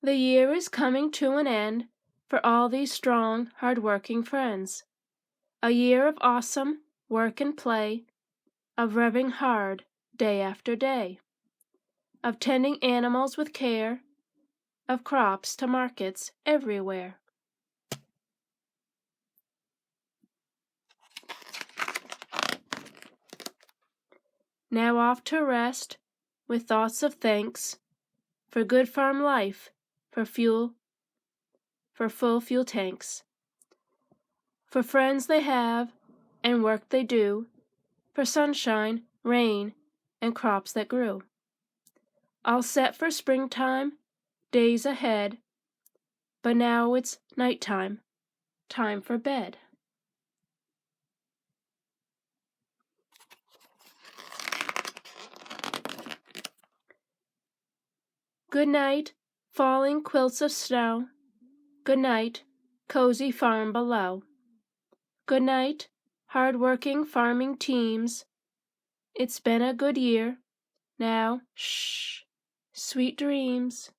The year is coming to an end for all these strong, hard-working friends. A year of awesome work and play, of revving hard day after day, of tending animals with care, of crops to markets everywhere. Now off to rest with thoughts of thanks for good farm life, for fuel, for full fuel tanks, for friends they have and work they do, for sunshine, rain, and crops that grew. All set for springtime, days ahead, but now it's nighttime, time for bed. Good night, falling quilts of snow. Good night, cozy farm below. Good night, hard-working farming teams. It's been a good year. Now, shh, sweet dreams.